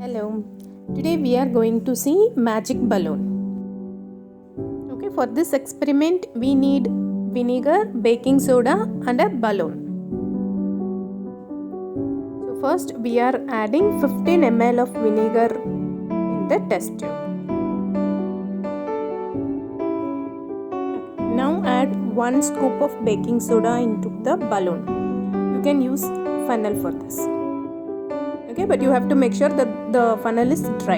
Hello, today we are going to see magic balloon. Okay, for this experiment we need vinegar, baking soda and a balloon. So first we are adding 15 ml of vinegar in the test tube. Now add 1 scoop of baking soda into the balloon. You can use funnel for this. Okay, but you have to make sure that the funnel is dry.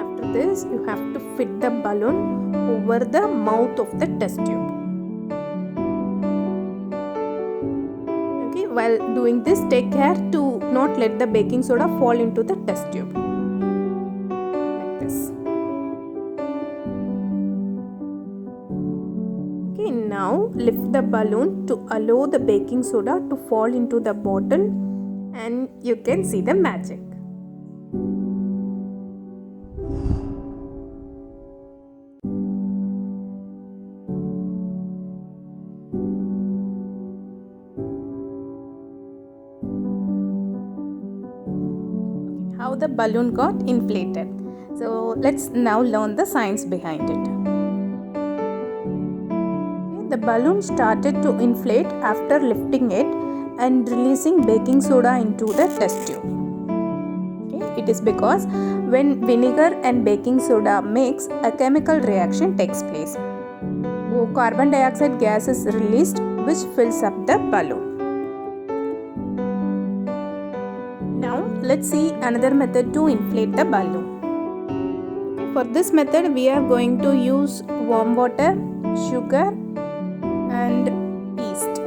After this, you have to fit the balloon over the mouth of the test tube. Okay, while doing this, take care to not let the baking soda fall into the test tube. Like this. Okay, now lift the balloon to allow the baking soda to fall into the bottle and you can see the magic. Okay, how the balloon got inflated. So let's now learn the science behind it. The balloon started to inflate after lifting it and releasing baking soda into the test tube. Okay, it is because when vinegar and baking soda mix, a chemical reaction takes place. Carbon dioxide gas is released which fills up the balloon. Now let's see another method to inflate the balloon. Okay, for this method we are going to use warm water, sugar and yeast.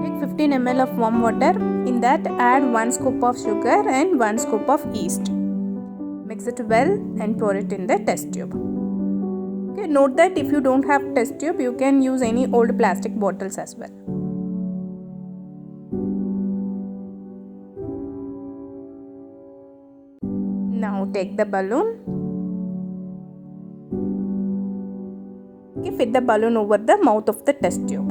Take 15 ml of warm water. In that add 1 scoop of sugar and 1 scoop of yeast. Mix it well and pour it in the test tube. Okay, note that if you don't have test tube, you can use any old plastic bottles as well. Now take the balloon. Okay, fit the balloon over the mouth of the test tube.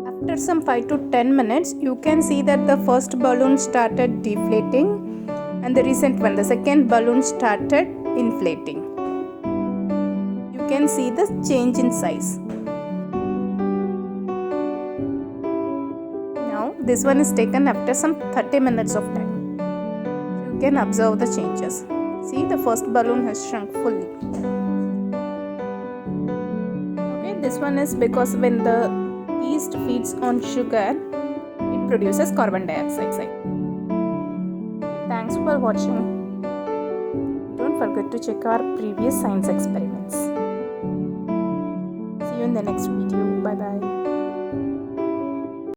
After some 5 to 10 minutes, you can see that the first balloon started deflating and the recent one, the second balloon, started inflating. You can see the change in size. Now this one is taken after some 30 minutes of time. You can observe the changes. See, the first balloon has shrunk fully. Okay, this one is because when the yeast feeds on sugar, it produces carbon dioxide. Thanks for watching. Don't forget to check our previous science experiments. See you in the next video. Bye bye.